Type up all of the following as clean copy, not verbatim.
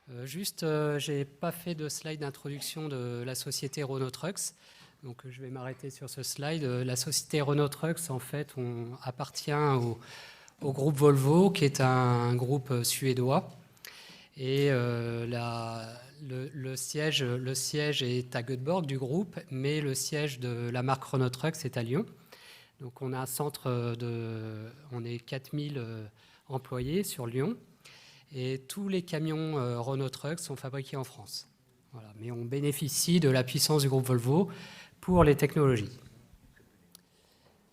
Je n'ai pas fait de slide d'introduction de la société Renault Trucks, donc je vais m'arrêter sur ce slide. La société Renault Trucks, en fait, appartient au groupe Volvo, qui est un groupe suédois. Et le siège est à Göteborg du groupe, mais le siège de la marque Renault Trucks est à Lyon. Donc on a un centre on est 4000 employés sur Lyon. Et tous les camions Renault Trucks sont fabriqués en France. Voilà. Mais on bénéficie de la puissance du groupe Volvo pour les technologies.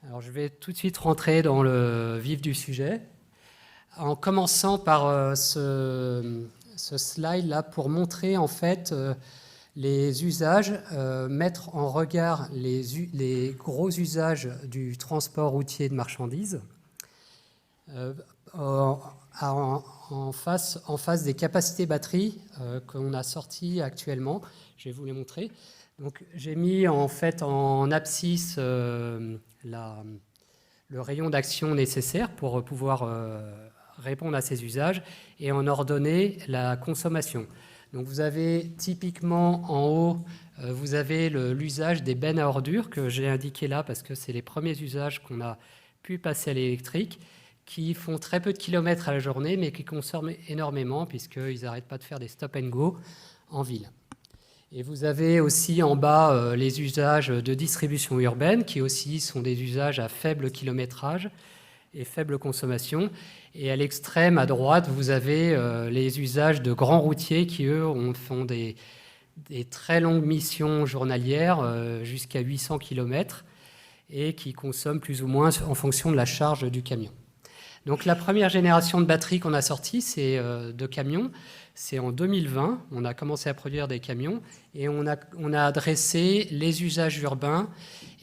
Alors je vais tout de suite rentrer dans le vif du sujet, en commençant par ce slide-là pour montrer en fait les usages, mettre en regard les gros usages du transport routier de marchandises en face des capacités batterie qu'on a sorties actuellement. Je vais vous les montrer. Donc, j'ai mis en fait en abscisse le rayon d'action nécessaire pour pouvoir répondre à ces usages et en ordonner la consommation. Donc vous avez typiquement en haut, vous avez l'usage des bennes à ordures que j'ai indiqué là parce que c'est les premiers usages qu'on a pu passer à l'électrique, qui font très peu de kilomètres à la journée, mais qui consomment énormément, puisqu'ils n'arrêtent pas de faire des stop and go en ville. Et vous avez aussi en bas les usages de distribution urbaine, qui aussi sont des usages à faible kilométrage et faible consommation. Et à l'extrême, à droite, vous avez les usages de grands routiers qui, eux, font des très longues missions journalières, jusqu'à 800 km, et qui consomment plus ou moins en fonction de la charge du camion. Donc la première génération de batteries qu'on a sortie, c'est de camions. C'est en 2020, on a commencé à produire des camions et on a adressé les usages urbains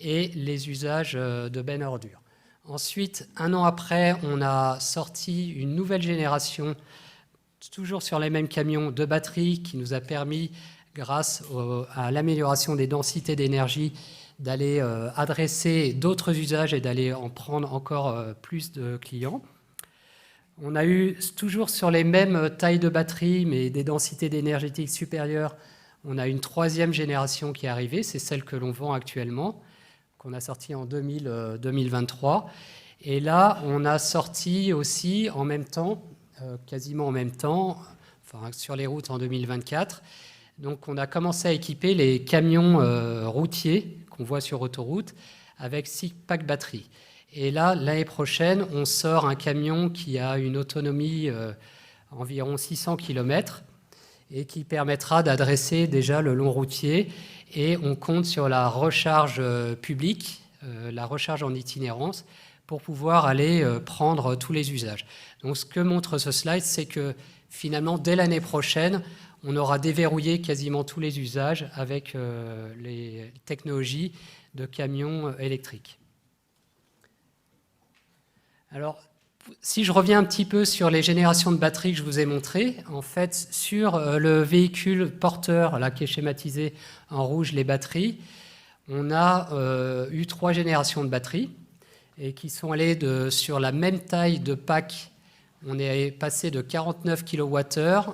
et les usages de bennes à ordures. Ensuite, un an après, on a sorti une nouvelle génération, toujours sur les mêmes camions, de batteries qui nous a permis, grâce à l'amélioration des densités d'énergie, d'aller adresser d'autres usages et d'aller en prendre encore plus de clients. On a eu, toujours sur les mêmes tailles de batterie, mais des densités d'énergétique supérieures, on a une troisième génération qui est arrivée, c'est celle que l'on vend actuellement, qu'on a sortie en 2023. Et là, on a sorti aussi en même temps, quasiment en même temps, enfin, sur les routes en 2024. Donc on a commencé à équiper les camions routiers qu'on voit sur autoroute avec 6 packs batterie. Et là, l'année prochaine, on sort un camion qui a une autonomie environ 600 km et qui permettra d'adresser déjà le long routier. Et on compte sur la recharge publique, la recharge en itinérance, pour pouvoir aller prendre tous les usages. Donc ce que montre ce slide, c'est que finalement, dès l'année prochaine, on aura déverrouillé quasiment tous les usages avec les technologies de camions électriques. Alors, si je reviens un petit peu sur les générations de batteries que je vous ai montrées, en fait, sur le véhicule porteur, là qui est schématisé en rouge, les batteries, on a eu 3 générations de batteries et qui sont allées sur la même taille de pack. On est passé de 49 kWh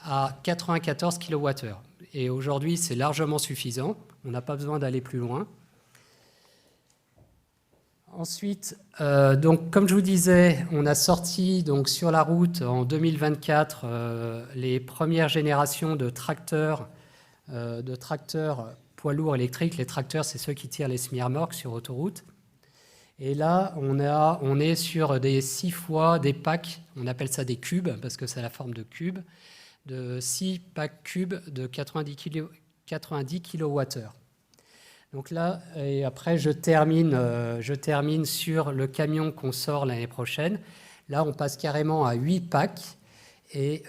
à 94 kWh. Et aujourd'hui, c'est largement suffisant. On n'a pas besoin d'aller plus loin. Ensuite, donc, comme je vous disais, on a sorti donc, sur la route en 2024 les premières générations de tracteurs poids lourds électriques. Les tracteurs, c'est ceux qui tirent les semi-remorques sur autoroute. Et là, on est sur des 6 fois des packs, on appelle ça des cubes, parce que c'est la forme de cube, de 6 packs cubes de 90 kWh. Donc là, et après, je termine sur le camion qu'on sort l'année prochaine. Là, on passe carrément à 8 packs. Et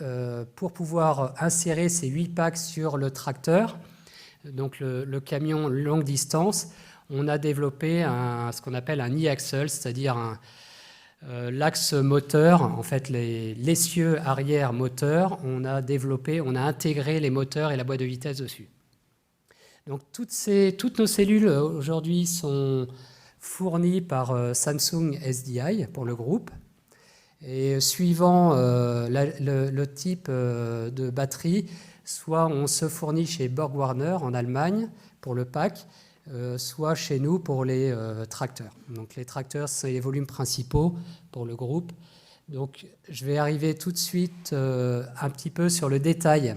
pour pouvoir insérer ces 8 packs sur le tracteur, donc le camion longue distance, on a développé ce qu'on appelle un e-axle, c'est-à-dire l'axe moteur, en fait l'essieu arrière moteur, on a intégré les moteurs et la boîte de vitesse dessus. Donc toutes nos cellules aujourd'hui sont fournies par Samsung SDI pour le groupe. Et suivant le type de batterie, soit on se fournit chez BorgWarner en Allemagne pour le pack, soit chez nous pour les tracteurs. Donc les tracteurs, c'est les volumes principaux pour le groupe. Donc je vais arriver tout de suite un petit peu sur le détail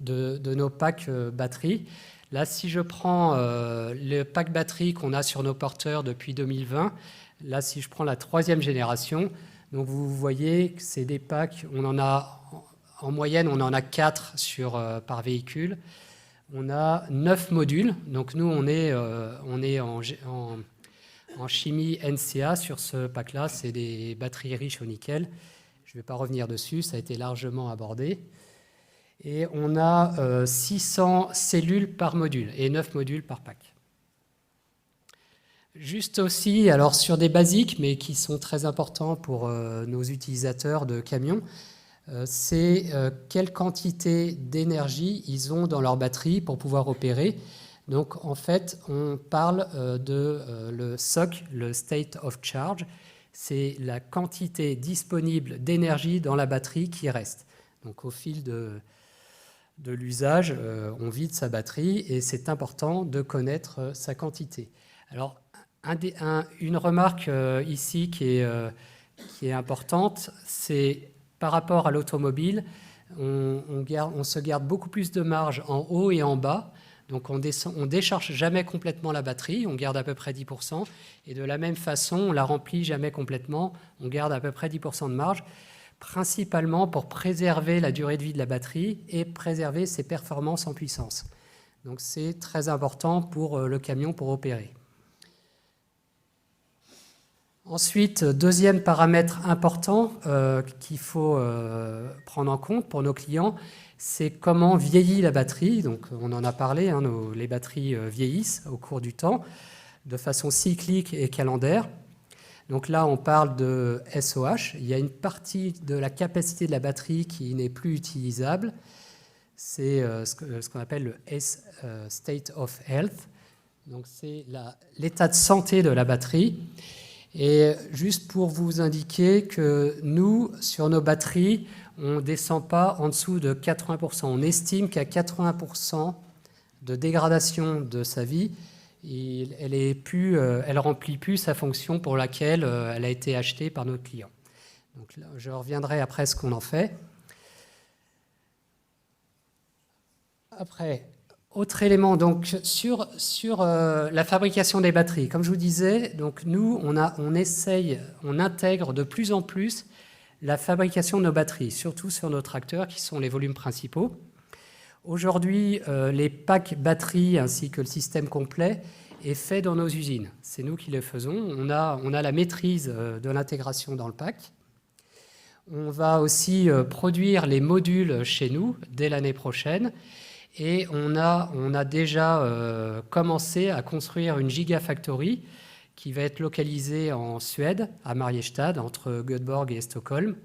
de nos packs batteries. Là, si je prends le pack batterie qu'on a sur nos porteurs depuis 2020, là, si je prends la 3e génération, donc vous voyez que c'est des packs, on en a en moyenne, on en a 4 par véhicule. On a 9 modules, donc nous on est en chimie NCA sur ce pack-là, c'est des batteries riches au nickel. Je ne vais pas revenir dessus, ça a été largement abordé. Et on a 600 cellules par module et 9 modules par pack. Juste aussi, alors sur des basiques, mais qui sont très importants pour nos utilisateurs de camions, c'est quelle quantité d'énergie ils ont dans leur batterie pour pouvoir opérer. Donc en fait, on parle le SOC, le State of Charge, c'est la quantité disponible d'énergie dans la batterie qui reste. Donc au fil de l'usage, on vide sa batterie et c'est important de connaître sa quantité. Alors une remarque ici qui est importante, c'est par rapport à l'automobile, on se garde beaucoup plus de marge en haut et en bas. Donc on décharge jamais complètement la batterie, on garde à peu près 10%. Et de la même façon, on la remplit jamais complètement, on garde à peu près 10% de marge, principalement pour préserver la durée de vie de la batterie et préserver ses performances en puissance. Donc c'est très important pour le camion pour opérer. Ensuite, deuxième paramètre important qu'il faut prendre en compte pour nos clients, c'est comment vieillit la batterie. Donc, on en a parlé, les batteries vieillissent au cours du temps, de façon cyclique et calendaire. Donc là, on parle de SOH. Il y a une partie de la capacité de la batterie qui n'est plus utilisable. C'est ce qu'on appelle le State of Health. Donc, c'est l'état de santé de la batterie. Et juste pour vous indiquer que nous, sur nos batteries, on ne descend pas en dessous de 80%. On estime qu'à 80% de dégradation de sa vie, elle ne remplit plus sa fonction pour laquelle elle a été achetée par notre client. Donc là, je reviendrai après ce qu'on en fait. Après, autre élément, donc sur la fabrication des batteries. Comme je vous disais, donc nous, on intègre de plus en plus la fabrication de nos batteries, surtout sur nos tracteurs qui sont les volumes principaux. Aujourd'hui, les packs batteries ainsi que le système complet est fait dans nos usines. C'est nous qui le faisons. On a la maîtrise de l'intégration dans le pack. On va aussi produire les modules chez nous dès l'année prochaine. Et on a déjà commencé à construire une Gigafactory qui va être localisée en Suède, à Mariestad, entre Göteborg et Stockholm,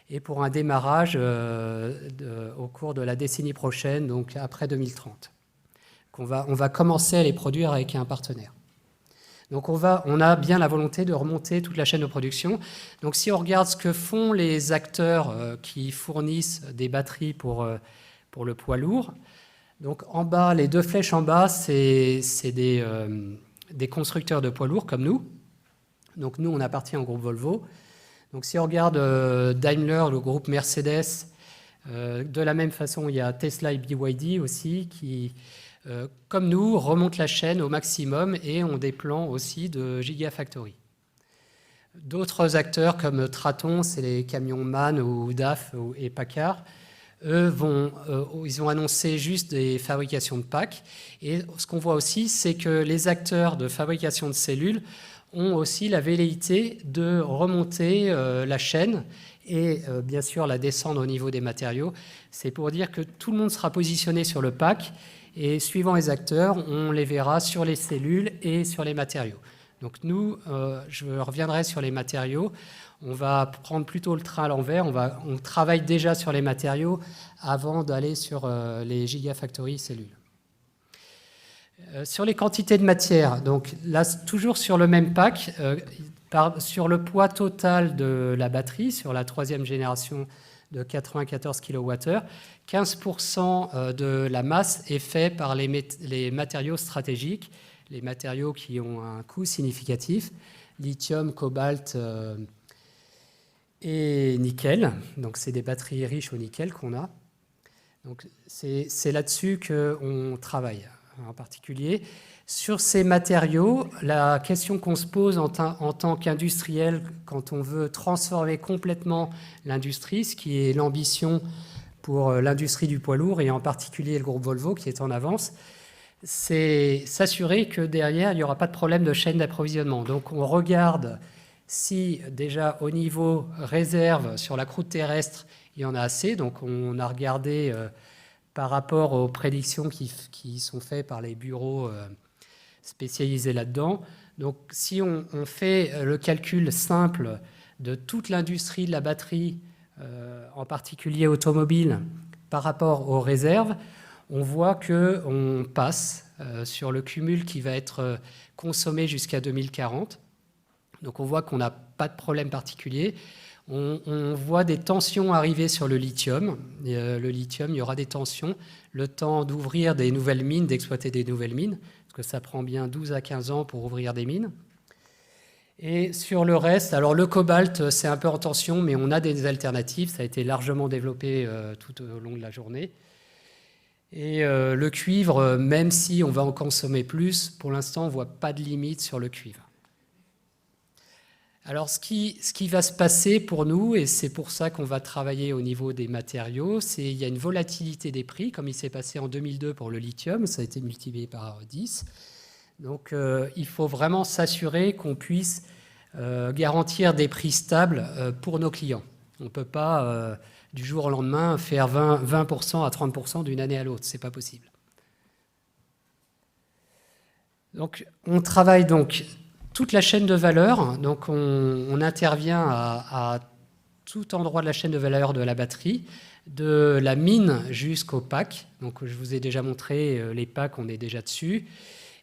et pour un démarrage au cours de la décennie prochaine, donc après 2030. On va commencer à les produire avec un partenaire. Donc on a bien la volonté de remonter toute la chaîne de production. Donc si on regarde ce que font les acteurs qui fournissent des batteries pour le poids lourd, donc en bas, les 2 flèches en bas, c'est des constructeurs de poids lourds comme nous. Donc nous, on appartient au groupe Volvo. Donc si on regarde Daimler, le groupe Mercedes, de la même façon, il y a Tesla et BYD aussi qui, comme nous, remontent la chaîne au maximum et ont des plans aussi de Gigafactory. D'autres acteurs comme Traton, c'est les camions MAN ou DAF et Packard. Eux, ils ont annoncé juste des fabrications de packs. Et ce qu'on voit aussi, c'est que les acteurs de fabrication de cellules ont aussi la velléité de remonter la chaîne et bien sûr la descendre au niveau des matériaux. C'est pour dire que tout le monde sera positionné sur le pack et suivant les acteurs, on les verra sur les cellules et sur les matériaux. Donc nous, je reviendrai sur les matériaux. On va prendre plutôt le train à l'envers. On travaille déjà sur les matériaux avant d'aller sur les Gigafactory cellules. Sur les quantités de matière, donc là, toujours sur le même pack, sur le poids total de la batterie, sur la 3e génération de 94 kWh, 15% de la masse est fait par les matériaux stratégiques, les matériaux qui ont un coût significatif, lithium, cobalt et nickel. Donc c'est des batteries riches au nickel qu'on a. Donc c'est là-dessus qu'on travaille en particulier. Sur ces matériaux, la question qu'on se pose en tant qu'industriel, quand on veut transformer complètement l'industrie, ce qui est l'ambition pour l'industrie du poids lourd, et en particulier le groupe Volvo qui est en avance, c'est s'assurer que derrière, il n'y aura pas de problème de chaîne d'approvisionnement. Donc on regarde si déjà au niveau réserve sur la croûte terrestre, il y en a assez. Donc on a regardé par rapport aux prédictions qui sont faites par les bureaux spécialisés là-dedans. Donc si on fait le calcul simple de toute l'industrie de la batterie, en particulier automobile, par rapport aux réserves, on voit qu'on passe sur le cumul qui va être consommé jusqu'à 2040. Donc on voit qu'on n'a pas de problème particulier. On voit des tensions arriver sur le lithium. Le lithium, il y aura des tensions. Le temps d'ouvrir des nouvelles mines, d'exploiter des nouvelles mines, parce que ça prend bien 12 à 15 ans pour ouvrir des mines. Et sur le reste, alors le cobalt, c'est un peu en tension, mais on a des alternatives. Ça a été largement développé tout au long de la journée. Et le cuivre, même si on va en consommer plus, pour l'instant, on ne voit pas de limite sur le cuivre. Alors, ce qui va se passer pour nous, et c'est pour ça qu'on va travailler au niveau des matériaux, c'est qu'il y a une volatilité des prix, comme il s'est passé en 2002 pour le lithium, ça a été multiplié par 10. Donc, il faut vraiment s'assurer qu'on puisse garantir des prix stables pour nos clients. On ne peut pas, du jour au lendemain, faire 20% à 30% d'une année à l'autre. Ce n'est pas possible. Donc, on travaille donc toute la chaîne de valeur. Donc, on intervient à tout endroit de la chaîne de valeur de la batterie, de la mine jusqu'au pack. Donc, je vous ai déjà montré les packs, on est déjà dessus.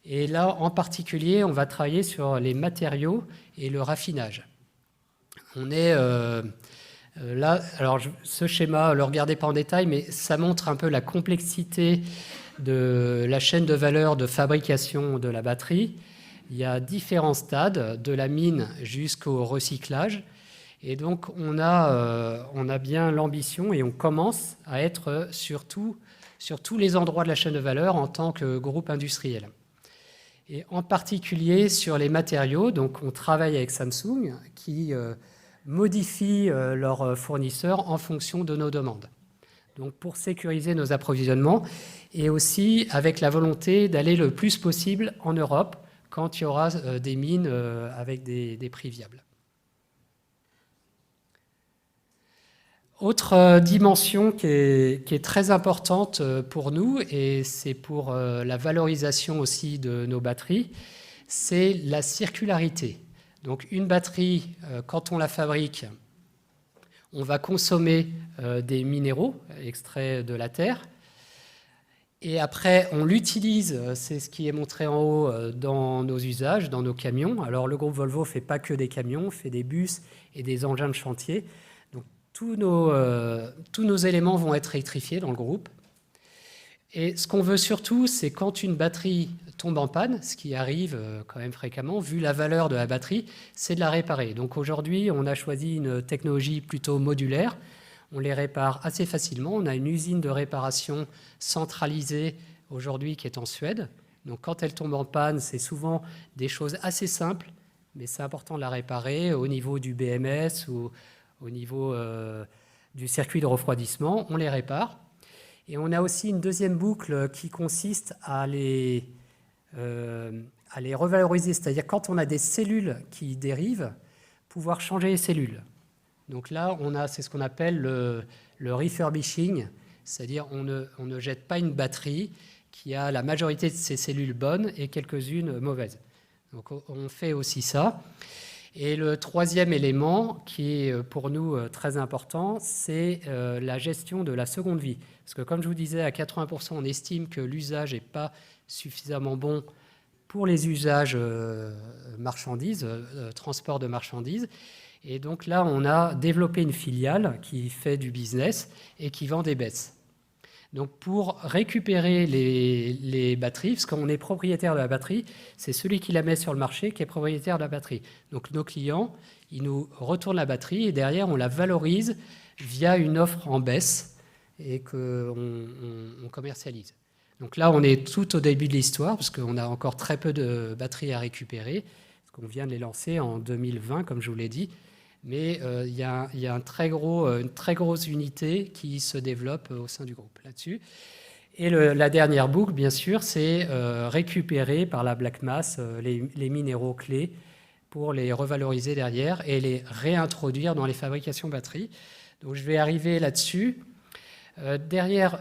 Et là, en particulier, on va travailler sur les matériaux et le raffinage. On est là, alors ce schéma, ne le regardez pas en détail, mais ça montre un peu la complexité de la chaîne de valeur de fabrication de la batterie. Il y a différents stades, de la mine jusqu'au recyclage. Et donc, on a bien l'ambition et on commence à être sur tous les endroits de la chaîne de valeur en tant que groupe industriel. Et en particulier sur les matériaux, donc on travaille avec Samsung qui modifie leurs fournisseurs en fonction de nos demandes. Donc pour sécuriser nos approvisionnements et aussi avec la volonté d'aller le plus possible en Europe quand il y aura des mines avec des prix viables. Autre dimension qui est très importante pour nous, et c'est pour la valorisation aussi de nos batteries, c'est la circularité. Donc une batterie, quand on la fabrique, on va consommer des minéraux extraits de la terre. Et après, on l'utilise, c'est ce qui est montré en haut, dans nos usages, dans nos camions. Alors le groupe Volvo ne fait pas que des camions, fait des bus et des engins de chantier. Donc tous nos éléments vont être électrifiés dans le groupe. Et ce qu'on veut surtout, c'est quand une batterie tombe en panne, ce qui arrive quand même fréquemment, vu la valeur de la batterie, c'est de la réparer. Donc aujourd'hui, on a choisi une technologie plutôt modulaire. On les répare assez facilement. On a une usine de réparation centralisée aujourd'hui qui est en Suède. Donc quand elle tombe en panne, c'est souvent des choses assez simples, mais c'est important de la réparer au niveau du BMS ou au niveau du circuit de refroidissement. On les répare. Et on a aussi une deuxième boucle qui consiste à les revaloriser. C'est-à-dire quand on a des cellules qui dérivent, pouvoir changer les cellules. Donc là, c'est ce qu'on appelle le refurbishing, c'est-à-dire on ne jette pas une batterie qui a la majorité de ses cellules bonnes et quelques-unes mauvaises. Donc on fait aussi ça. Et le troisième élément qui est pour nous très important, c'est la gestion de la seconde vie. Parce que comme je vous disais, à 80%, on estime que l'usage n'est pas suffisamment bon pour les usages marchandises, transport de marchandises. Et donc là, on a développé une filiale qui fait du business et qui vend des BESS. Donc pour récupérer les batteries, parce qu'on est propriétaire de la batterie, c'est celui qui la met sur le marché qui est propriétaire de la batterie. Donc nos clients, ils nous retournent la batterie et derrière, on la valorise via une offre en BESS et qu'on commercialise. Donc là, on est tout au début de l'histoire, parce qu'on a encore très peu de batteries à récupérer, parce qu'on vient de les lancer en 2020, comme je vous l'ai dit. Mais il y a une très grosse unité qui se développe au sein du groupe là-dessus. Et la dernière boucle, bien sûr, c'est récupérer par la black mass les minéraux clés pour les revaloriser derrière et les réintroduire dans les fabrications batteries. Donc je vais arriver là-dessus. Derrière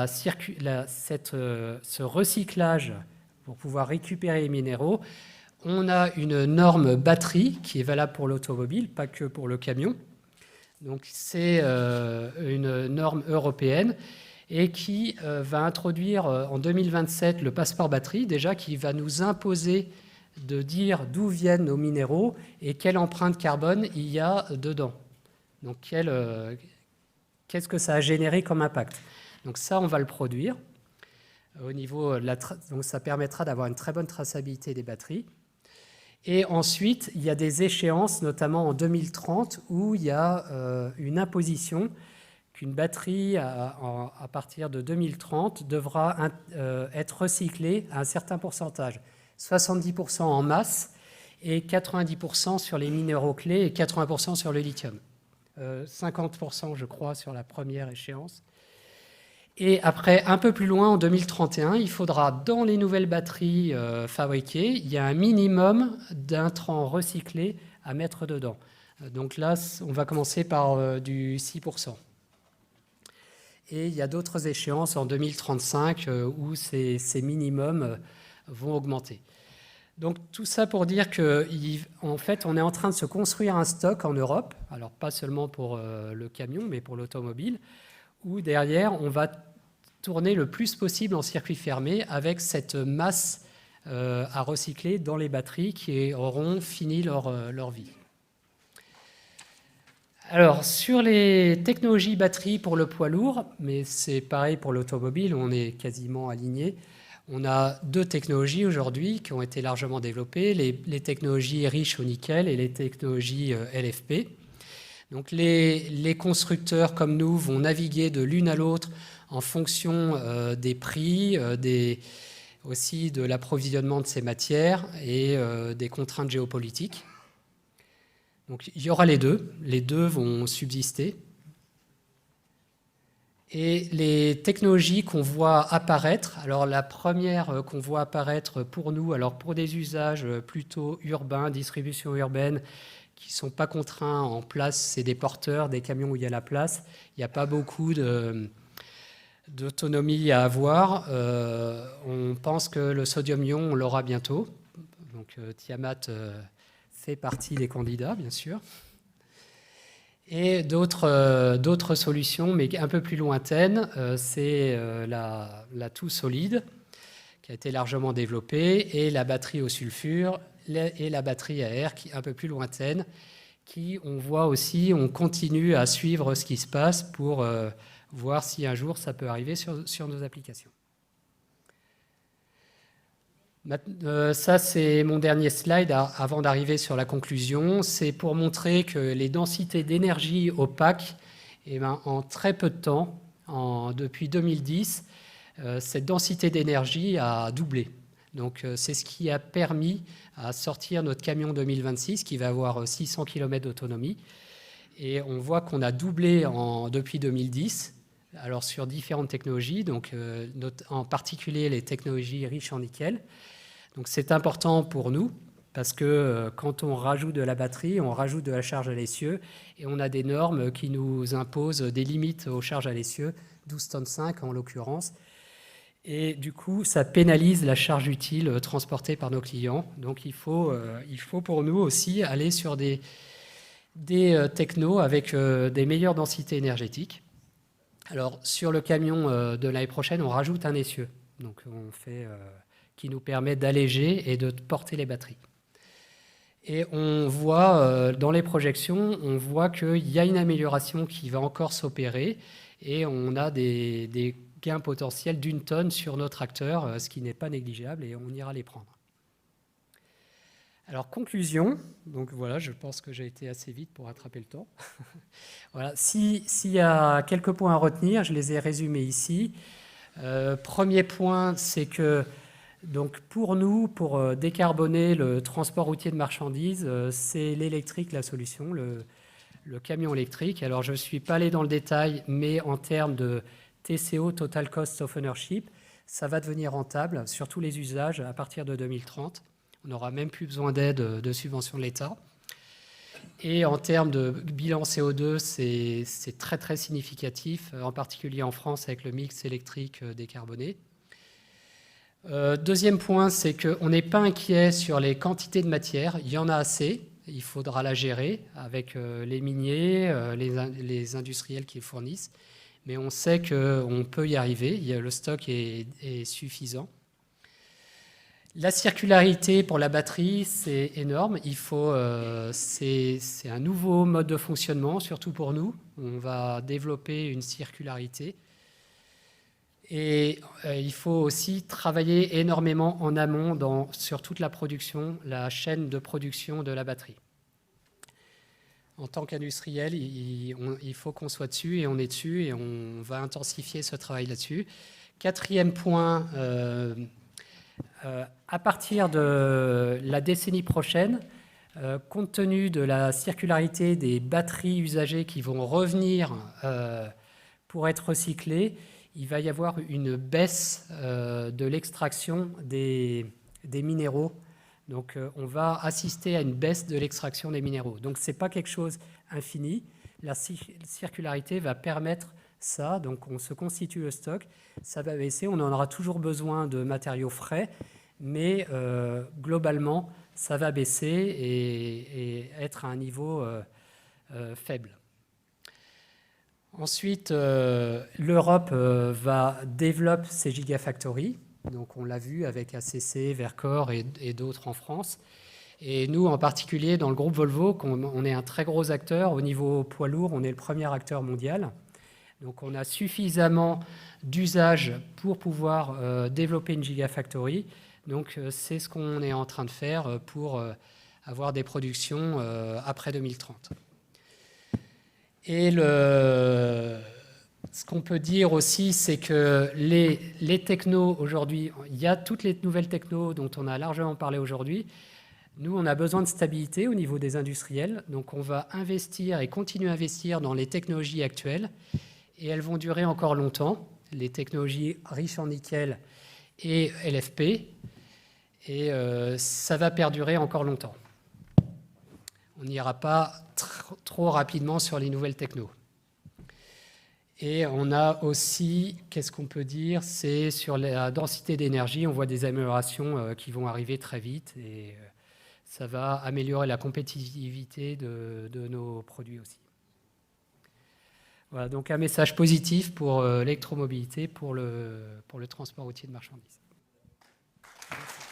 ce recyclage pour pouvoir récupérer les minéraux, on a une norme batterie qui est valable pour l'automobile, pas que pour le camion. Donc c'est une norme européenne et qui va introduire en 2027 le passeport batterie, déjà qui va nous imposer de dire d'où viennent nos minéraux et quelle empreinte carbone il y a dedans. Donc qu'est-ce que ça a généré comme impact. Donc ça, on va le produire. Au niveau donc ça permettra d'avoir une très bonne traçabilité des batteries. Et ensuite, il y a des échéances, notamment en 2030, où il y a une imposition qu'une batterie, à partir de 2030, devra être recyclée à un certain pourcentage. 70% en masse et 90% sur les minéraux clés et 80% sur le lithium. 50%, je crois, sur la première échéance. Et après, un peu plus loin, en 2031, il faudra, dans les nouvelles batteries fabriquées, il y a un minimum d'intrants recyclés à mettre dedans. Donc là, on va commencer par du 6%. Et il y a d'autres échéances en 2035 où ces minimums vont augmenter. Donc tout ça pour dire qu'en fait, on est en train de se construire un stock en Europe, alors pas seulement pour le camion, mais pour l'automobile, où derrière, on va tourner le plus possible en circuit fermé avec cette masse à recycler dans les batteries qui auront fini leur vie. Alors, sur les technologies batteries pour le poids lourd, mais c'est pareil pour l'automobile, on est quasiment aligné. On a deux technologies aujourd'hui qui ont été largement développées, les technologies riches au nickel et les technologies LFP. Donc les constructeurs comme nous vont naviguer de l'une à l'autre en fonction des prix, aussi de l'approvisionnement de ces matières et des contraintes géopolitiques. Donc il y aura les deux vont subsister. Et les technologies qu'on voit apparaître, alors la première qu'on voit apparaître pour nous, alors pour des usages plutôt urbains, distribution urbaine, qui ne sont pas contraints en place, c'est des porteurs, des camions où il y a la place. Il n'y a pas beaucoup d'autonomie à avoir. On pense que le sodium-ion, on l'aura bientôt. Donc Tiamat fait partie des candidats, bien sûr. Et d'autres solutions, mais un peu plus lointaines, c'est la toux solide, qui a été largement développée, et la batterie au sulfure, et la batterie à air, qui est un peu plus lointaine, qui, on voit aussi, on continue à suivre ce qui se passe pour voir si un jour ça peut arriver sur nos applications. Ça, c'est mon dernier slide avant d'arriver sur la conclusion. C'est pour montrer que les densités d'énergie opaque, en très peu de temps, depuis 2010, cette densité d'énergie a doublé. Donc, c'est ce qui a permis à sortir notre camion 2026, qui va avoir 600 km d'autonomie. Et on voit qu'on a doublé depuis 2010, alors sur différentes technologies, donc en particulier les technologies riches en nickel. Donc c'est important pour nous parce que quand on rajoute de la batterie, on rajoute de la charge à l'essieu et on a des normes qui nous imposent des limites aux charges à l'essieu, 12 tonnes 5 en l'occurrence. Et du coup, ça pénalise la charge utile transportée par nos clients. Donc il faut pour nous aussi aller sur des technos avec des meilleures densités énergétiques. Alors sur le camion de l'année prochaine, on rajoute un essieu. Donc on fait... qui nous permet d'alléger et de porter les batteries. Et on voit, dans les projections, on voit qu'il y a une amélioration qui va encore s'opérer et on a des gains potentiels d'1 tonne sur nos tracteurs, ce qui n'est pas négligeable et on ira les prendre. Alors, conclusion, donc voilà, je pense que j'ai été assez vite pour rattraper le temps. Voilà. S'il y a quelques points à retenir, je les ai résumés ici. Premier point, c'est que donc pour nous, pour décarboner le transport routier de marchandises, c'est l'électrique la solution, le camion électrique. Alors je ne suis pas allé dans le détail, mais en termes de TCO, Total Cost of Ownership, ça va devenir rentable sur tous les usages à partir de 2030. On n'aura même plus besoin d'aide de subvention de l'État. Et en termes de bilan CO2, c'est très très significatif, en particulier en France avec le mix électrique décarboné. Deuxième point, c'est qu'on n'est pas inquiet sur les quantités de matière. Il y en a assez. Il faudra la gérer avec les miniers, les industriels qui les fournissent. Mais on sait qu'on peut y arriver. Le stock est suffisant. La circularité pour la batterie, c'est énorme. C'est un nouveau mode de fonctionnement, surtout pour nous. On va développer une circularité. Et il faut aussi travailler énormément en amont sur toute la production, la chaîne de production de la batterie. En tant qu'industriel, il faut qu'on soit dessus et on est dessus et on va intensifier ce travail là-dessus. Quatrième point, à partir de la décennie prochaine, compte tenu de la circularité des batteries usagées qui vont revenir pour être recyclées, il va y avoir une baisse de l'extraction des minéraux. Donc on va assister à une baisse de l'extraction des minéraux. Donc ce n'est pas quelque chose infini. La circularité va permettre ça. Donc on se constitue le stock, ça va baisser. On en aura toujours besoin de matériaux frais, mais globalement, ça va baisser et être à un niveau faible. Ensuite, l'Europe développe ses gigafactories. Donc on l'a vu avec ACC, Vercor et d'autres en France. Et nous, en particulier, dans le groupe Volvo, on est un très gros acteur. Au niveau poids lourd, on est le premier acteur mondial. Donc on a suffisamment d'usages pour pouvoir développer une gigafactory. Donc c'est ce qu'on est en train de faire pour avoir des productions après 2030. Et ce qu'on peut dire aussi, c'est que les technos aujourd'hui, il y a toutes les nouvelles technos dont on a largement parlé aujourd'hui. Nous, on a besoin de stabilité au niveau des industriels. Donc on va investir et continuer à investir dans les technologies actuelles. Et elles vont durer encore longtemps, les technologies riches en nickel et LFP. Et ça va perdurer encore longtemps. On n'ira pas trop rapidement sur les nouvelles technos. Et on a aussi, qu'est-ce qu'on peut dire, c'est sur la densité d'énergie, on voit des améliorations qui vont arriver très vite et ça va améliorer la compétitivité de nos produits aussi. Voilà, donc un message positif pour l'électromobilité, pour le transport routier de marchandises. Merci.